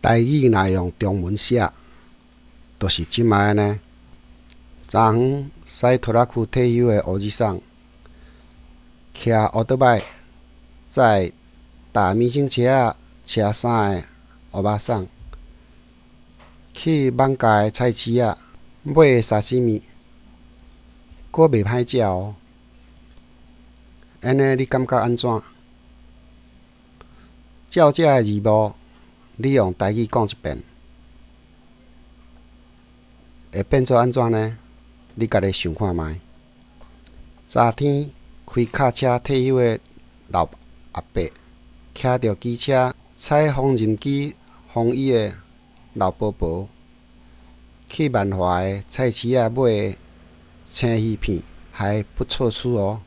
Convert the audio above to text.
台语若用中文写，就是即卖安尼。昨昏驶拖拉区退休的乌日送，骑奥多摆载搭米粉车仔车衫的乌肉送，去艋舺的菜市仔买沙西米，阁袂歹食哦。安尼你感觉安怎？照这个字幕，你用台语讲一遍，会变做安怎呢？你家己想看觅。昨天开卡车退休的老阿伯，骑着机车踩缝纫机缝衣的老婆婆，去万华的菜市仔买青鱼片，还不错吃哦。